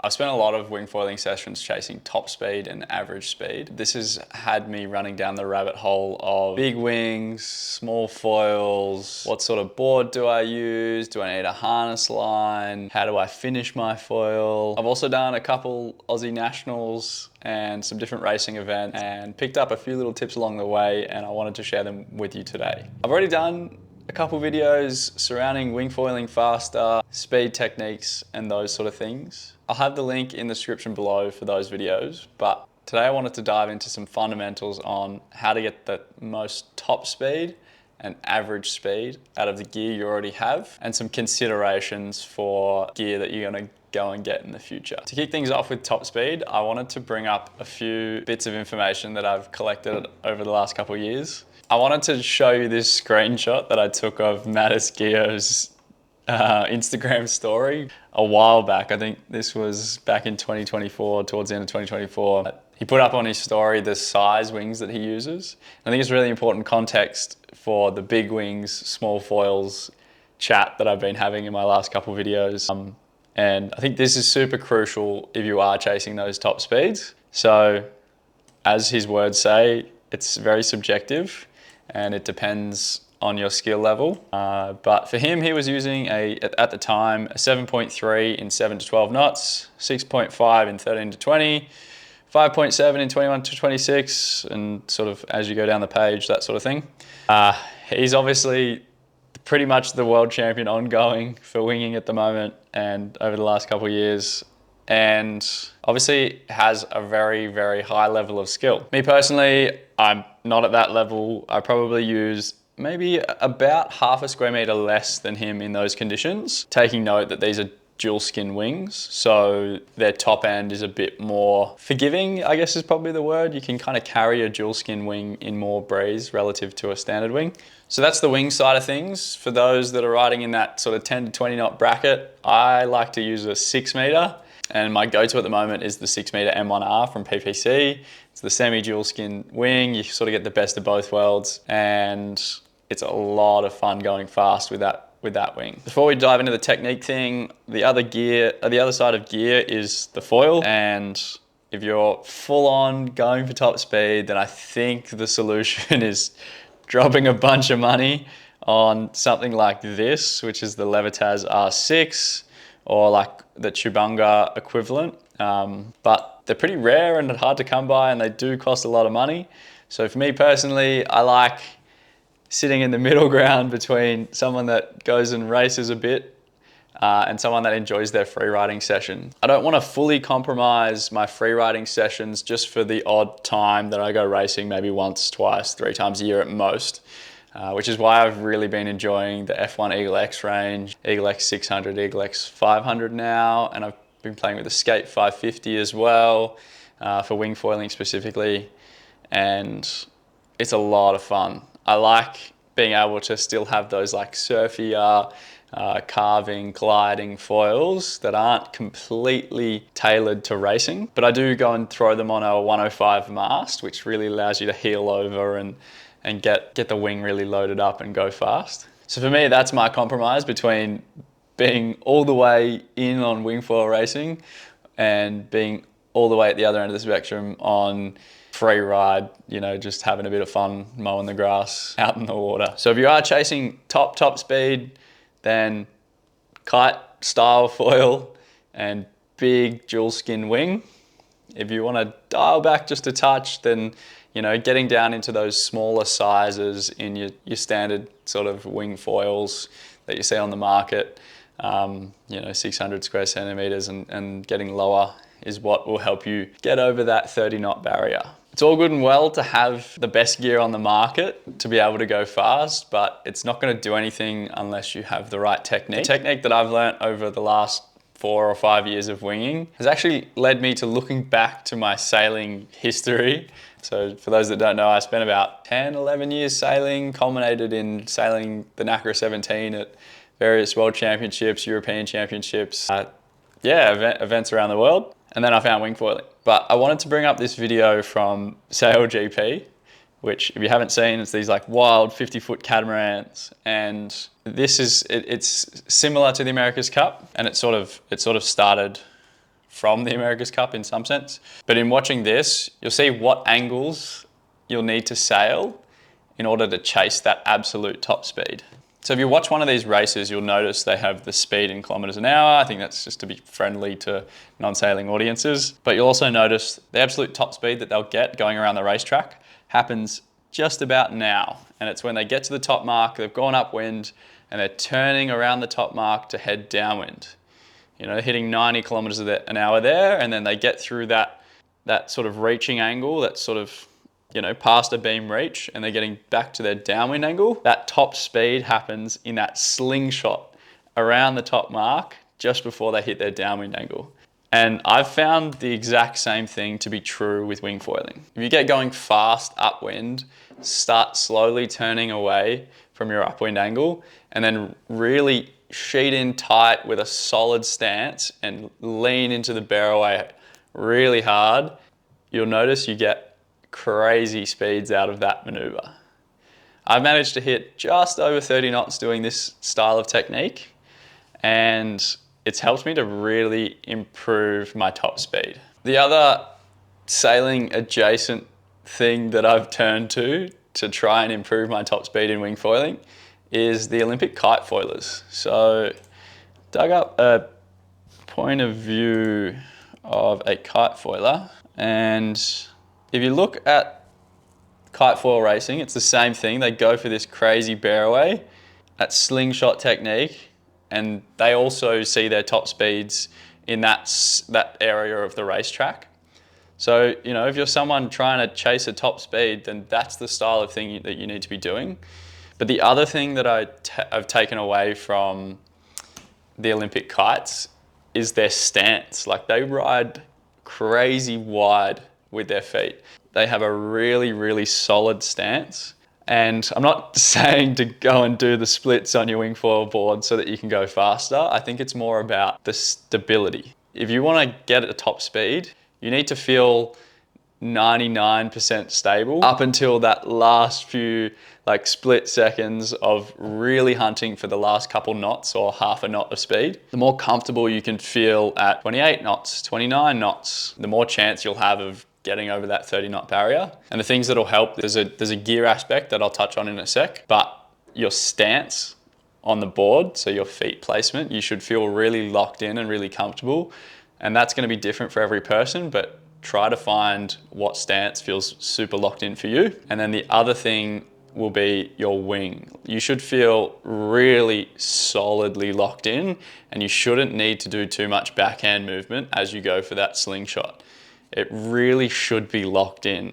I've spent a lot of wing foiling sessions chasing top speed and average speed. This has had me running down the rabbit hole of big wings, small foils, what sort of board do I use? Do I need a harness line? How do I finish my foil? I've also done a couple Aussie nationals and some different racing events and picked up a few little tips along the way, and I wanted to share them with you today. I've already done a couple videos surrounding wing foiling faster, speed techniques, and those sort of things. I'll have the link in the description below for those videos, but today I wanted to dive into some fundamentals on how to get the most top speed and average speed out of the gear you already have, and some considerations for gear that you're gonna go and get in the future. To kick things off with top speed, I wanted to bring up a few bits of information that I've collected over the last couple of years. I wanted to show you this screenshot that I took of Mattis Gio's Instagram story a while back. I think this was back in 2024, towards the end of 2024. He put up on his story the size wings that he uses. I think it's really important context for the big wings, small foils chat that I've been having in my last couple of videos. And I think this is super crucial if you are chasing those top speeds. So as his words say, it's very subjective and it depends on your skill level. But for him, he was using at the time, a 7.3 in 7 to 12 knots, 6.5 in 13 to 20, 5.7 in 21 to 26, and sort of as you go down the page, that sort of thing. He's obviously pretty much the world champion ongoing for winging at the moment and over the last couple of years, and obviously has a very, very high level of skill. Me personally, I'm not at that level. I probably use maybe about half a square meter less than him in those conditions, taking note that these are dual skin wings, so their top end is a bit more forgiving, I guess is probably the word. You can kind of carry a dual skin wing in more breeze relative to a standard wing. So that's the wing side of things. For those that are riding in that sort of 10 to 20 knot bracket, I like to use a 6 meter. And my go-to at the moment is the 6 meter M1R from PPC. It's the semi-dual skin wing. You sort of get the best of both worlds, and it's a lot of fun going fast with that wing. Before we dive into the technique thing, the other side of gear is the foil. And if you're full on going for top speed, then I think the solution is dropping a bunch of money on something like this, which is the Levitas R6, or like the Chubunga equivalent. But they're pretty rare and hard to come by, and they do cost a lot of money. So for me personally, I like sitting in the middle ground between someone that goes and races a bit and someone that enjoys their free riding session. I don't want to fully compromise my free riding sessions just for the odd time that I go racing, maybe once, twice, 3 times a year at most. Which is why I've really been enjoying the F1 Eagle X range, Eagle X 600, Eagle X 500 now, and I've been playing with the Skate 550 as well, for wing foiling specifically, and it's a lot of fun. I like being able to still have those like surfier, carving, gliding foils that aren't completely tailored to racing, but I do go and throw them on a 105 mast, which really allows you to heel over and get the wing really loaded up and go fast. So for me, that's my compromise between being all the way in on wing foil racing and being all the way at the other end of the spectrum on free ride, you know, just having a bit of fun mowing the grass out in the water. So if you are chasing top speed, then kite style foil and big dual skin wing. If you want to dial back just a touch, then, you know, getting down into those smaller sizes in your standard sort of wing foils that you see on the market, you know, 600 square centimeters and getting lower is what will help you get over that 30 knot barrier. It's all good and well to have the best gear on the market to be able to go fast, but it's not going to do anything unless you have the right technique. The technique that I've learnt over the last 4 or 5 years of winging has actually led me to looking back to my sailing history. So for those that don't know, I spent about 10, 11 years sailing, culminated in sailing the NACRA 17 at various world championships, European championships, events around the world. And then I found wing foiling. But I wanted to bring up this video from SailGP, which if you haven't seen, it's these like wild 50-foot catamarans. And this is, it's similar to the America's Cup, and it sort of started from the America's Cup in some sense. But in watching this, you'll see what angles you'll need to sail in order to chase that absolute top speed. So if you watch one of these races, you'll notice they have the speed in kilometers an hour. I think that's just to be friendly to non-sailing audiences. But you'll also notice the absolute top speed that they'll get going around the racetrack happens just about now. And it's when they get to the top mark, they've gone upwind, and they're turning around the top mark to head downwind. You know, hitting 90 kilometers an hour there, and then they get through that sort of reaching angle, that sort of, you know, past a beam reach, and they're getting back to their downwind angle. That top speed happens in that slingshot around the top mark just before they hit their downwind angle. And I've found the exact same thing to be true with wing foiling. If you get going fast upwind, start slowly turning away from your upwind angle, and then really sheet in tight with a solid stance and lean into the bear away really hard, you'll notice you get crazy speeds out of that maneuver. I've managed to hit just over 30 knots doing this style of technique, and it's helped me to really improve my top speed. The other sailing adjacent thing that I've turned to try and improve my top speed in wing foiling is the Olympic kite foilers. So dug up a point of view of a kite foiler, and if you look at kite foil racing, it's the same thing. They go for this crazy bear away, that slingshot technique, and they also see their top speeds in that area of the racetrack. So, you know, if you're someone trying to chase a top speed, then that's the style of thing that you need to be doing. But the other thing that I've taken away from the Olympic kites is their stance. Like, they ride crazy wide with their feet. They have a really, really solid stance. And I'm not saying to go and do the splits on your wing foil board so that you can go faster. I think it's more about the stability. If you want to get at a top speed, you need to feel 99% stable up until that last few like split seconds of really hunting for the last couple knots or half a knot of speed. The more comfortable you can feel at 28 knots, 29 knots, the more chance you'll have of getting over that 30 knot barrier. And the things that'll help, there's a gear aspect that I'll touch on in a sec, but your stance on the board, so your feet placement, you should feel really locked in and really comfortable. And that's going to be different for every person, but try to find what stance feels super locked in for you. And then the other thing will be your wing. You should feel really solidly locked in, and you shouldn't need to do too much backhand movement as you go for that slingshot. It really should be locked in.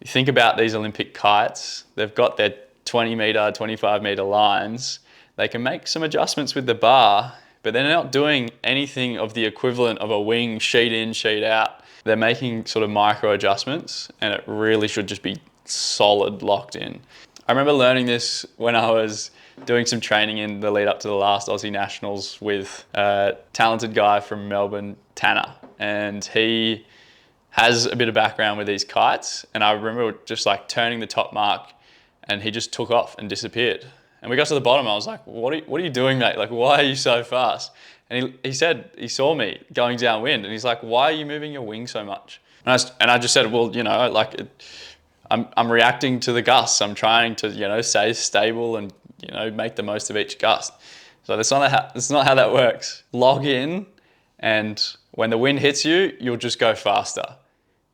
You think about these Olympic kites, they've got their 20 meter, 25 meter lines. They can make some adjustments with the bar, but they're not doing anything of the equivalent of a wing sheet in, sheet out. They're making sort of micro adjustments, and it really should just be solid locked in. I remember learning this when I was doing some training in the lead up to the last Aussie Nationals with a talented guy from Melbourne, Tanner, and he has a bit of background with these kites. And I remember just like turning the top mark, and he just took off and disappeared. And we got to the bottom, I was like, what are you doing, mate? Like, why are you so fast? And he said, he saw me going downwind, and he's like, why are you moving your wing so much? And I just said, well, you know, like, I'm reacting to the gusts. I'm trying to, you know, stay stable and, you know, make the most of each gust. So that's not how that works. Log in, and when the wind hits you, you'll just go faster.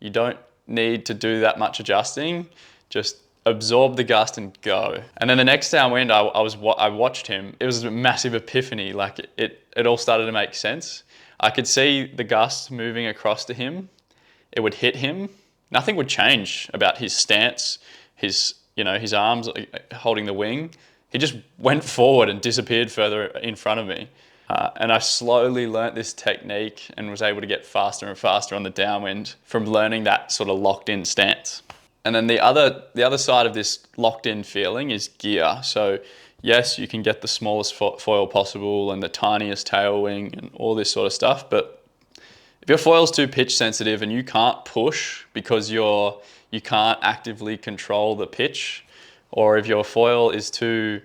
You don't need to do that much adjusting. Just absorb the gust and go. And then the next downwind, I watched him. It was a massive epiphany. Like it all started to make sense. I could see the gust moving across to him. It would hit him. Nothing would change about his stance, his arms holding the wing. He just went forward and disappeared further in front of me. And I slowly learnt this technique and was able to get faster and faster on the downwind from learning that sort of locked in stance. And then the other side of this locked in feeling is gear. So yes, you can get the smallest foil possible and the tiniest tail wing and all this sort of stuff. But if your foil's too pitch sensitive and you can't push because you can't actively control the pitch, or if your foil is too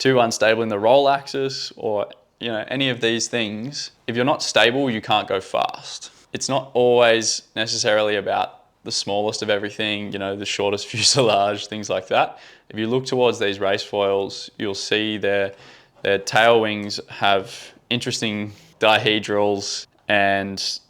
unstable in the roll axis, or any of these things, if you're not stable, you can't go fast. It's not always necessarily about the smallest of everything, the shortest fuselage, things like that. If you look towards these race foils, you'll see their tail wings have interesting dihedrals, and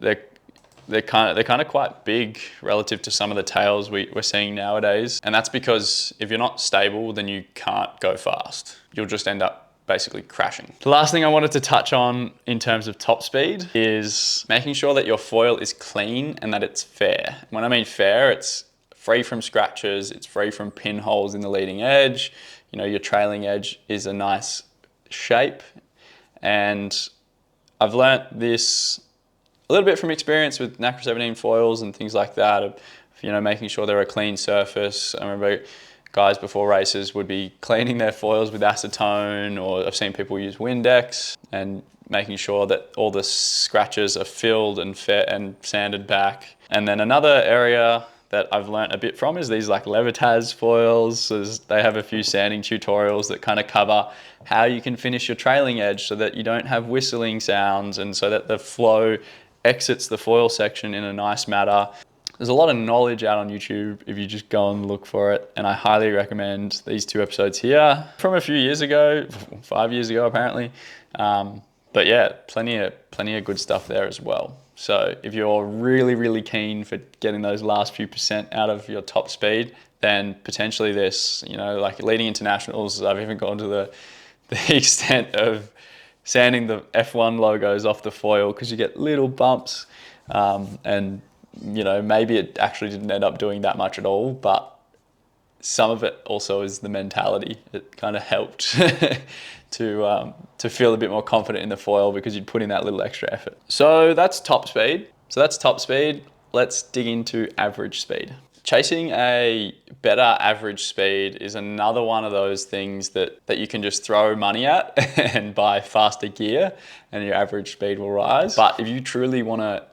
they're kind of quite big relative to some of the tails we're seeing nowadays. And that's because if you're not stable, then you can't go fast. You'll just end up basically crashing. The last thing I wanted to touch on in terms of top speed is making sure that your foil is clean and that it's fair. When I mean fair, it's free from scratches, it's free from pinholes in the leading edge. Your trailing edge is a nice shape. And I've learnt this a little bit from experience with NACRA 17 foils and things like that, of, making sure they're a clean surface. I remember guys before races would be cleaning their foils with acetone, or I've seen people use Windex, and making sure that all the scratches are filled and sanded back. And then another area that I've learnt a bit from is these like Levitas foils. They have a few sanding tutorials that kind of cover how you can finish your trailing edge so that you don't have whistling sounds, and so that the flow exits the foil section in a nice manner. There's a lot of knowledge out on YouTube if you just go and look for it, and I highly recommend these 2 episodes here from a few years ago, 5 years ago apparently. But yeah, plenty of good stuff there as well. So if you're really, really keen for getting those last few % out of your top speed, then potentially this, like leading internationals, I've even gone to the extent of sanding the F1 logos off the foil because you get little bumps, and maybe it actually didn't end up doing that much at all, but some of it also is the mentality. It kind of helped to feel a bit more confident in the foil because you'd put in that little extra effort. So that's top speed. Let's dig into average speed. Chasing a better average speed is another one of those things that you can just throw money at and buy faster gear and your average speed will rise. But if you truly want to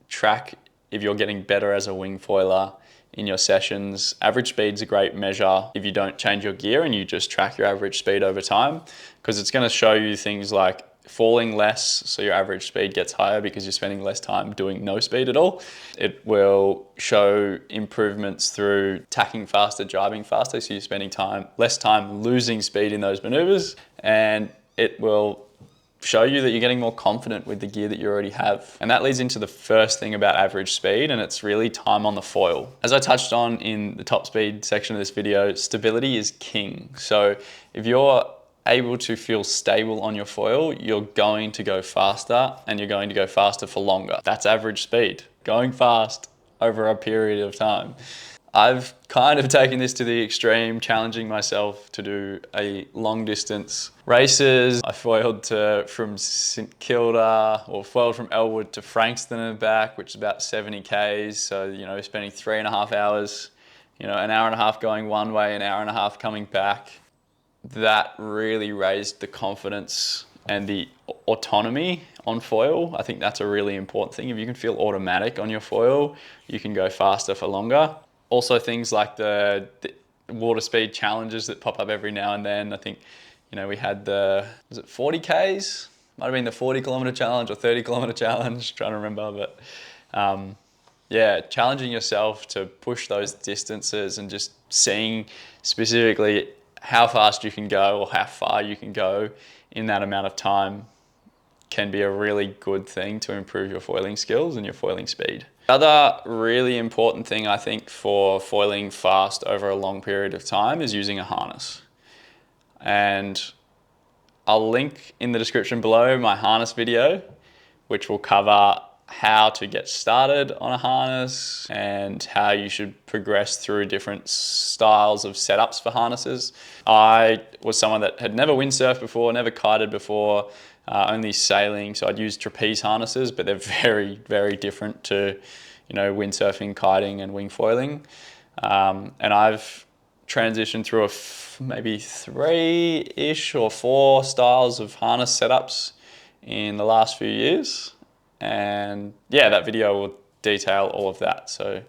track if you're getting better as a wing foiler in your sessions, average speed's a great measure if you don't change your gear and you just track your average speed over time, because it's going to show you things like falling less, so your average speed gets higher because you're spending less time doing no speed at all. It will show improvements through tacking faster, driving faster, so you're spending less time losing speed in those maneuvers, and it will show you that you're getting more confident with the gear that you already have. And that leads into the first thing about average speed, and it's really time on the foil. As I touched on in the top speed section of this video, stability is king. So if you're able to feel stable on your foil, you're going to go faster, and you're going to go faster for longer. That's average speed, going fast over a period of time. I've kind of taken this to the extreme, challenging myself to do a long distance races. I foiled from St Kilda, or foiled from Elwood to Frankston and back, which is about 70 Ks. So, spending 3.5 hours, an hour and a half going one way, an hour and a half coming back. That really raised the confidence and the autonomy on foil. I think that's a really important thing. If you can feel automatic on your foil, you can go faster for longer. Also things like the water speed challenges that pop up every now and then. I think, we had was it 40 Ks? Might have been the 40 kilometer challenge or 30 kilometer challenge, trying to remember. But yeah, challenging yourself to push those distances and just seeing specifically how fast you can go or how far you can go in that amount of time can be a really good thing to improve your foiling skills and your foiling speed. Other really important thing I think for foiling fast over a long period of time is using a harness. And I'll link in the description below my harness video, which will cover how to get started on a harness and how you should progress through different styles of setups for harnesses. I was someone that had never windsurfed before, never kited before, only sailing, so I'd use trapeze harnesses, but they're very, very different to, windsurfing, kiting, and wing foiling. And I've transitioned through maybe 3-ish or 4 styles of harness setups in the last few years. And yeah, that video will detail all of that, so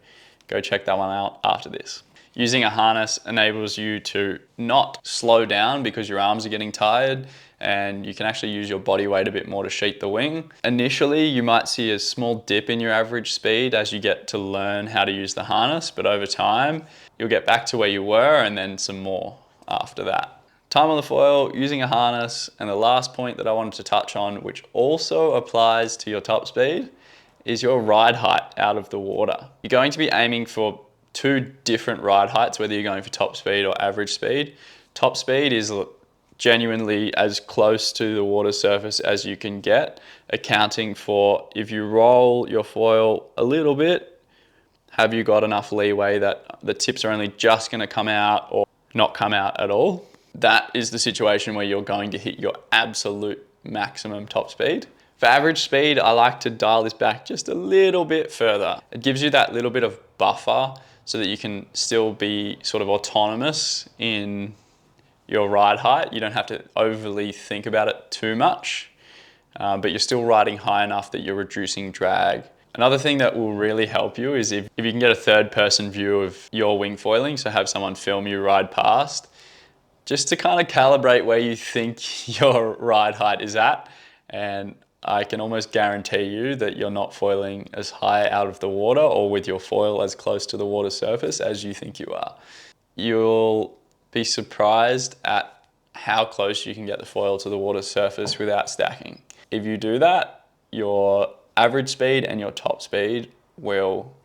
go check that one out after this. Using a harness enables you to not slow down because your arms are getting tired, and you can actually use your body weight a bit more to sheet the wing. Initially, you might see a small dip in your average speed as you get to learn how to use the harness, but over time, you'll get back to where you were and then some more after that. Time on the foil, using a harness, and the last point that I wanted to touch on, which also applies to your top speed, is your ride height out of the water. You're going to be aiming for two different ride heights, whether you're going for top speed or average speed. Top speed is genuinely as close to the water surface as you can get, accounting for if you roll your foil a little bit, have you got enough leeway that the tips are only just going to come out or not come out at all. That is the situation where you're going to hit your absolute maximum top speed. For average speed, I like to dial this back just a little bit further. It gives you that little bit of buffer so that you can still be sort of autonomous in your ride height. You don't have to overly think about it too much, but you're still riding high enough that you're reducing drag. Another thing that will really help you is if you can get a third person view of your wing foiling, so have someone film you ride past, just to kind of calibrate where you think your ride height is at. And I can almost guarantee you that you're not foiling as high out of the water or with your foil as close to the water surface as you think you are. You'll be surprised at how close you can get the foil to the water surface without stacking. If you do that, your average speed and your top speed will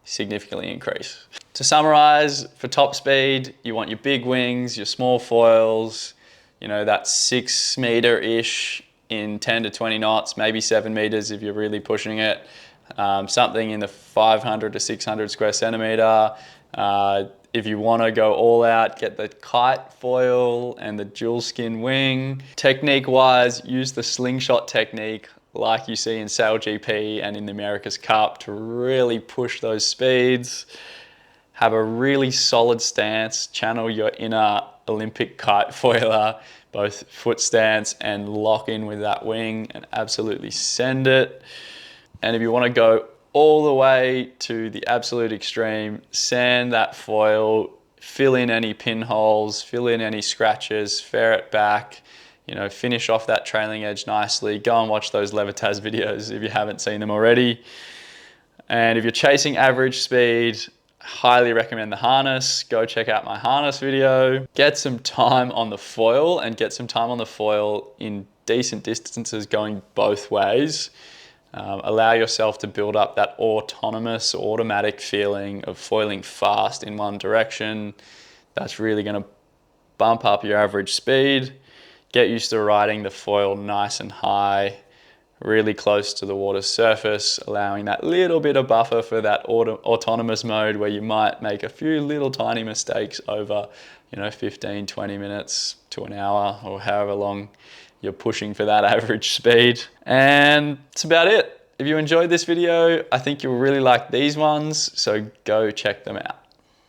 significantly increase. To summarize, for top speed, you want your big wings, your small foils, you know, that 6 meter-ish in 10 to 20 knots, maybe 7 meters if you're really pushing it. Something in the 500 to 600 square centimeter. If you want to go all out, get the kite foil and the dual skin wing. Technique wise, use the slingshot technique like you see in SailGP and in the America's Cup to really push those speeds. Have a really solid stance, channel your inner Olympic kite foiler, both foot stance, and lock in with that wing and absolutely send it. And if you want to go all the way to the absolute extreme, sand that foil, fill in any pinholes, fill in any scratches, ferret back, you know, finish off that trailing edge nicely. Go and watch those Levitas videos if you haven't seen them already. And if you're chasing average speed, highly recommend the harness. Go check out my harness video. Get some time on the foil and get some time on the foil in decent distances going both ways. Allow yourself to build up that autonomous, automatic feeling of foiling fast in one direction. That's really going to bump up your average speed. Get used to riding the foil nice and high, really close to the water's surface, allowing that little bit of buffer for that autonomous mode where you might make a few little tiny mistakes over, 15, 20 minutes to an hour or however long you're pushing for that average speed. And that's about it. If you enjoyed this video, I think you'll really like these ones, so go check them out.